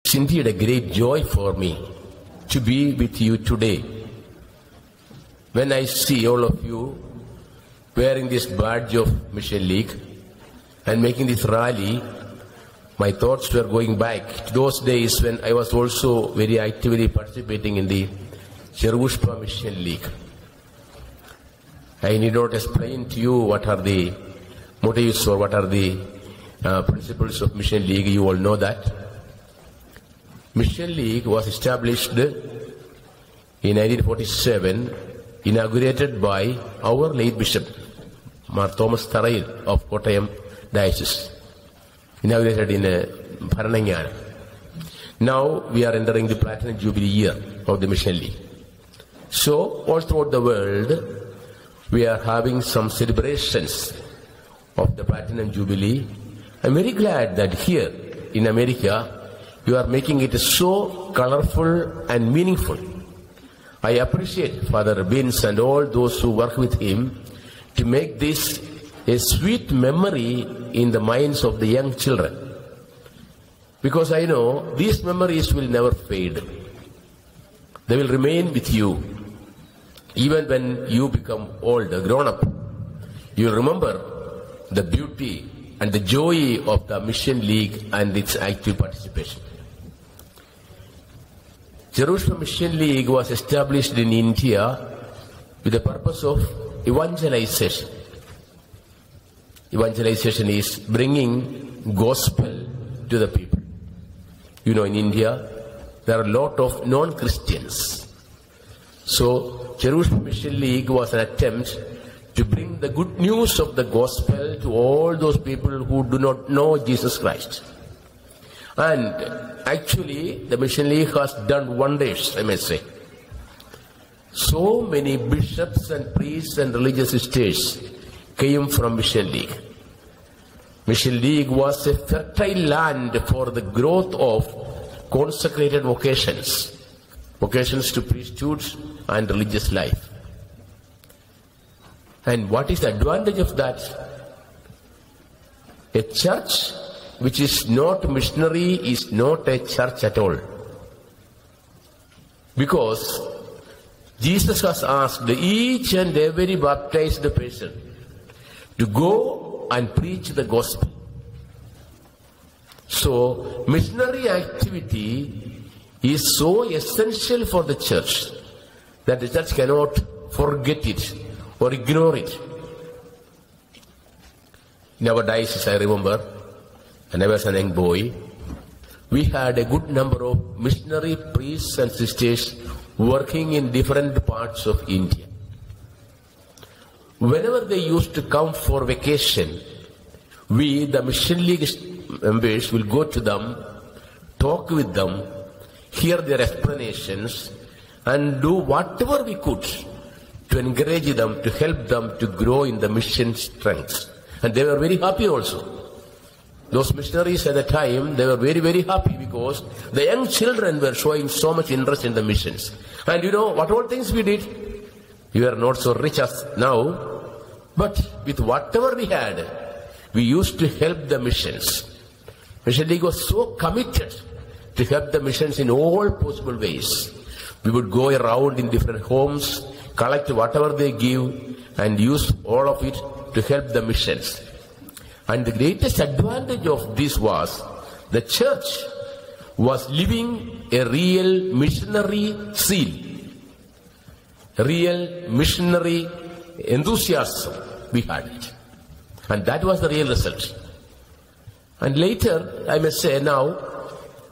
It's indeed a great joy for me to be with you today. When I see all of you wearing this badge of Mission League and making this rally, my thoughts were going back to those days when I was also very actively participating in the Cherushpa Mission League. I need not explain to you what are the motives or what are the principles of Mission League. You all know that. Mission League was established in 1947, inaugurated by our late Bishop, Mar Thomas Tharayil of Kottayam Diocese, inaugurated in Bharanangana. Now we are entering the Platinum Jubilee year of the Mission League. So all throughout the world, we are having some celebrations of the Platinum Jubilee. I'm very glad that here in America, you are making it so colorful and meaningful. I appreciate Father Vince and all those who work with him to make this a sweet memory in the minds of the young children. Because I know these memories will never fade. They will remain with you. Even when you become old, grown up, you will remember the beauty and the joy of the Mission League and its active participation. Jerusalem Mission League was established in India with the purpose of evangelization. Evangelization is bringing gospel to the people. You know, in India, there are a lot of non-Christians. So, Jerusalem Mission League was an attempt to bring the good news of the gospel to all those people who do not know Jesus Christ. And actually, the Mission League has done wonders, I may say. So many bishops and priests and religious sisters came from Mission League. Mission League was a fertile land for the growth of consecrated vocations, vocations to priesthood and religious life. And what is the advantage of that? A church which is not missionary is not a church at all. Because Jesus has asked each and every baptized person to go and preach the gospel. So, missionary activity is so essential for the church that the church cannot forget it or ignore it. In our diocese, I remember, when I was a young boy, we had a good number of missionary priests and sisters working in different parts of India. Whenever they used to come for vacation, we, the Mission League members, will go to them, talk with them, hear their explanations, and do whatever we could to encourage them, to help them to grow in the mission strength. And they were very happy also. Those missionaries at the time, they were very, very happy because the young children were showing so much interest in the missions. And you know what all things we did? We were not so rich as now, but with whatever we had, we used to help the missions. Mission League was so committed to help the missions in all possible ways. We would go around in different homes, collect whatever they give, and use all of it to help the missions. And the greatest advantage of this was the church was living a real missionary zeal, a real missionary enthusiasm. We had it. And that was the real result. And later, I must say now,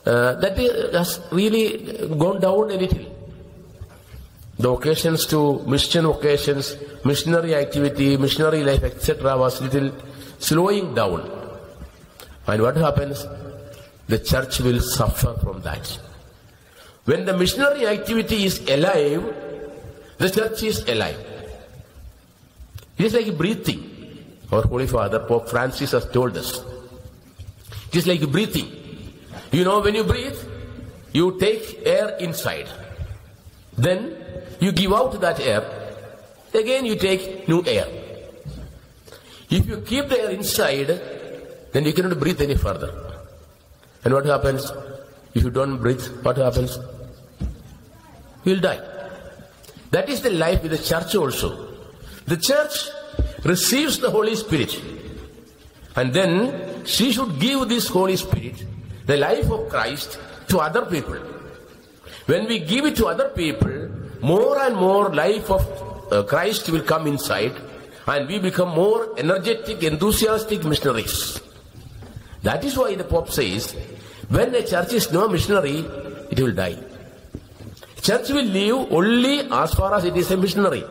that has really gone down a little. The occasions to mission occasions, missionary activity, missionary life, etc. was little slowing down. And what happens? The church will suffer from that. When the missionary activity is alive, the church is alive. It is like breathing. Our Holy Father, Pope Francis, has told us. It is like breathing. You know, when you breathe, you take air inside. Then you give out that air. Again you take new air. If you keep the air inside, then you cannot breathe any further. And what happens? If you don't breathe, what happens? You will die. That is the life with the church also. The church receives the Holy Spirit, and then she should give this Holy Spirit, the life of Christ, to other people. When we give it to other people, more and more life of Christ will come inside, and we become more energetic, enthusiastic missionaries. That is why the Pope says, when a church is no missionary, it will die. Church will live only as far as it is a missionary.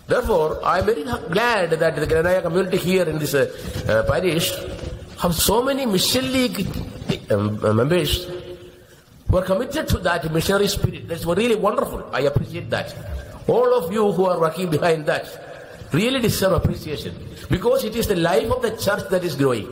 Therefore, I am very glad that the Granaya community here in this parish have so many mission league members who are committed to that missionary spirit. That's really wonderful. I appreciate that. All of you who are working behind that really deserve appreciation, because it is the life of the church that is growing.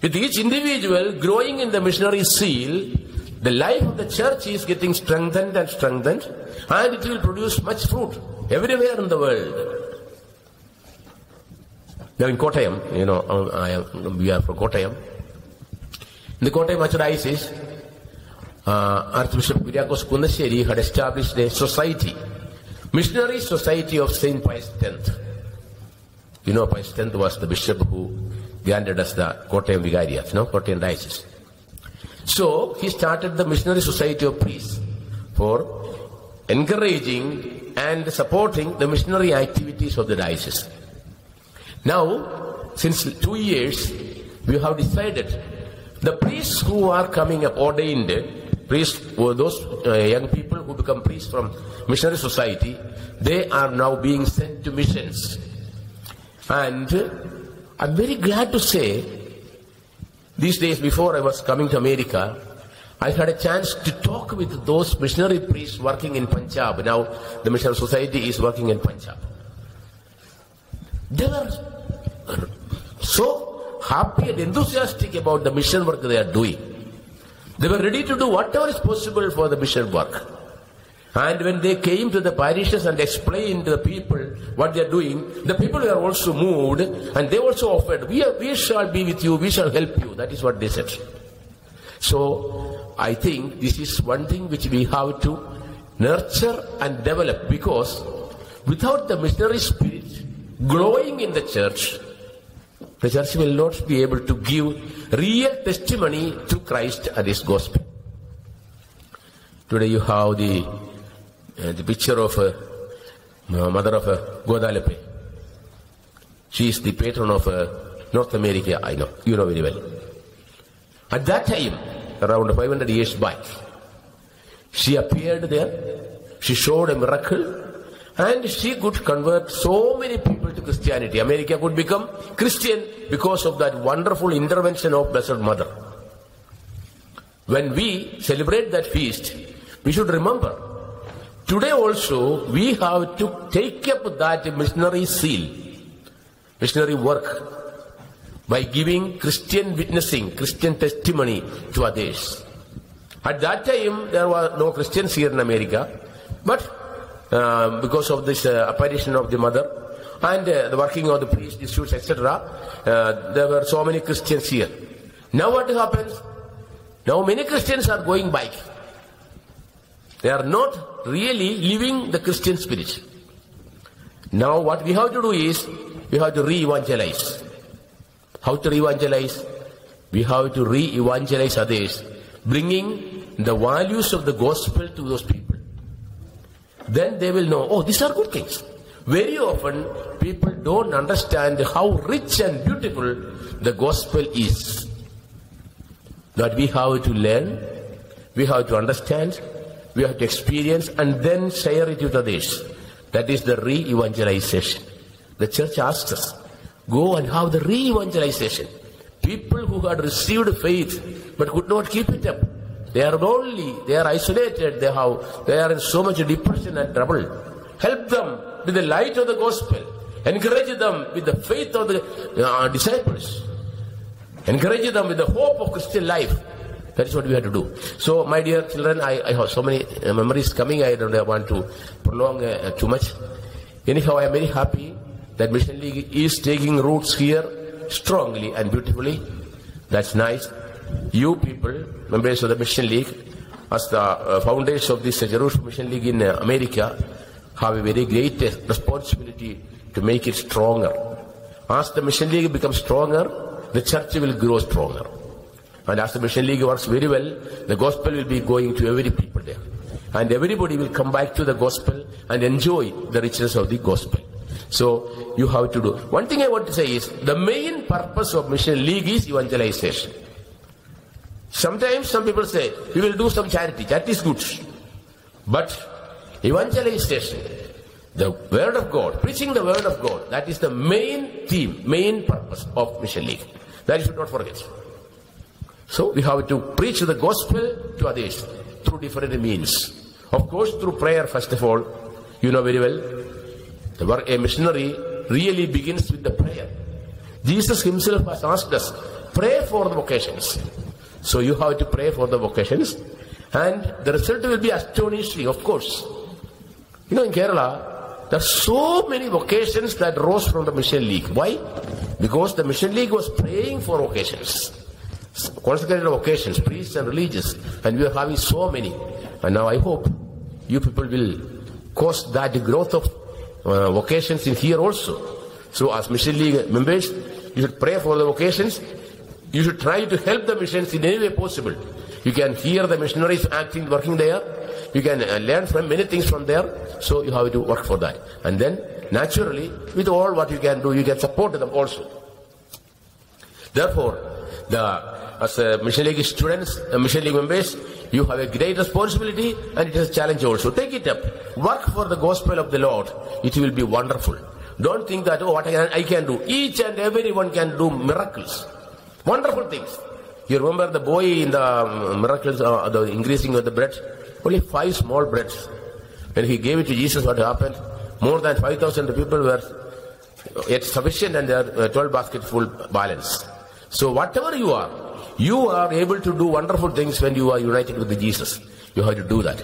With each individual growing in the missionary zeal, the life of the church is getting strengthened and strengthened, and it will produce much fruit everywhere in the world. Now in Kottayam, we are from Kottayam. In the Kottayam Archdiocese, Archbishop Kyriakos Kundasheri had established a society, Missionary Society of St. Pius X. You know, Pius X was the bishop who granted us the Kottayam Vicariate, Kottayam Diocese. So he started the Missionary Society of Priests for encouraging and supporting the missionary activities of the diocese. Now, since 2 years, we have decided the priests who are coming up, ordained priests, those young people who become priests from Missionary Society, they are now being sent to missions. And I'm very glad to say, these days before I was coming to America, I had a chance to talk with those missionary priests working in Punjab. Now the Missionary Society is working in Punjab. They were so happy and enthusiastic about the mission work they are doing. They were ready to do whatever is possible for the mission work. And when they came to the parishes and explained to the people what they are doing, the people were also moved, and they also offered, we shall be with you, we shall help you. That is what they said. So I think this is one thing which we have to nurture and develop, because without the missionary spirit glowing in the church will not be able to give real testimony to Christ and His gospel. Today you have the picture of mother of Guadalupe. She is the patron of North America, I know. You know very well. At that time, around 500 years back, she appeared there, she showed a miracle, and she could convert so many people to Christianity. America could become Christian because of that wonderful intervention of Blessed Mother. When we celebrate that feast, we should remember, today also we have to take up that missionary seal, missionary work, by giving Christian witnessing, Christian testimony to others. At that time, there were no Christians here in America, but because of this apparition of the Mother and the working of the priest institutes, etc., there were so many Christians here. Now what happens? Now many Christians are going back. They are not really living the Christian spirit. Now what we have to do is, we have to re-evangelize. How to re-evangelize? We have to re-evangelize others, bringing the values of the gospel to those people. Then they will know, oh, these are good things. Very often, people don't understand how rich and beautiful the gospel is. That we have to learn, we have to understand, we have to experience, and then share it with others. That is the re-evangelization. The church asks us, go and have the re-evangelization. People who had received faith but could not keep it up. They are lonely, they are isolated, they are in so much depression and trouble. Help them with the light of the gospel. Encourage them with the faith of the disciples. Encourage them with the hope of Christian life. That is what we have to do. So, my dear children, I have so many memories coming. I don't want to prolong too much. Anyhow, I am very happy that Mission League is taking roots here strongly and beautifully. That's nice. you people, members of the Mission League, as the founders of this Jerusalem Mission League in America, have a very great responsibility to make it stronger. As the Mission League becomes stronger, the church will grow stronger. And as the Mission League works very well, the gospel will be going to every people there. And everybody will come back to the gospel and enjoy the richness of the gospel. So you have to do. One thing I want to say is, the main purpose of Mission League is evangelization. Sometimes some people say, we will do some charity. That is good. But evangelization, the word of God, preaching the word of God, that is the main theme, main purpose of Mission League. That you should not forget. So we have to preach the gospel to others through different means. Of course, through prayer, first of all. You know very well, a missionary really begins with the prayer. Jesus himself has asked us, pray for the vocations. So you have to pray for the vocations, and the result will be astonishing, of course. You know, in Kerala, there are so many vocations that rose from the Mission League. Why? Because the Mission League was praying for vocations. Consecrated vocations, priests and religious, and we are having so many. And now I hope you people will cause that growth of vocations in here also. So as Mission League members, you should pray for the vocations. You should try to help the missions in any way possible. You can hear the missionaries acting, working there. You can learn from many things from there. So you have to work for that. And then, naturally, with all what you can do, you can support them also. Therefore, as Mission League students, Mission League members, you have a great responsibility, and it is a challenge also. Take it up. Work for the gospel of the Lord. It will be wonderful. Don't think that, oh, what I can do. Each and everyone can do miracles. Wonderful things. You remember the boy in the miracles, the increasing of the bread? Only 5 small breads. When he gave it to Jesus, what happened? More than 5,000 people were yet sufficient, and there are 12 baskets full balance. So whatever you are able to do wonderful things when you are united with Jesus. You have to do that.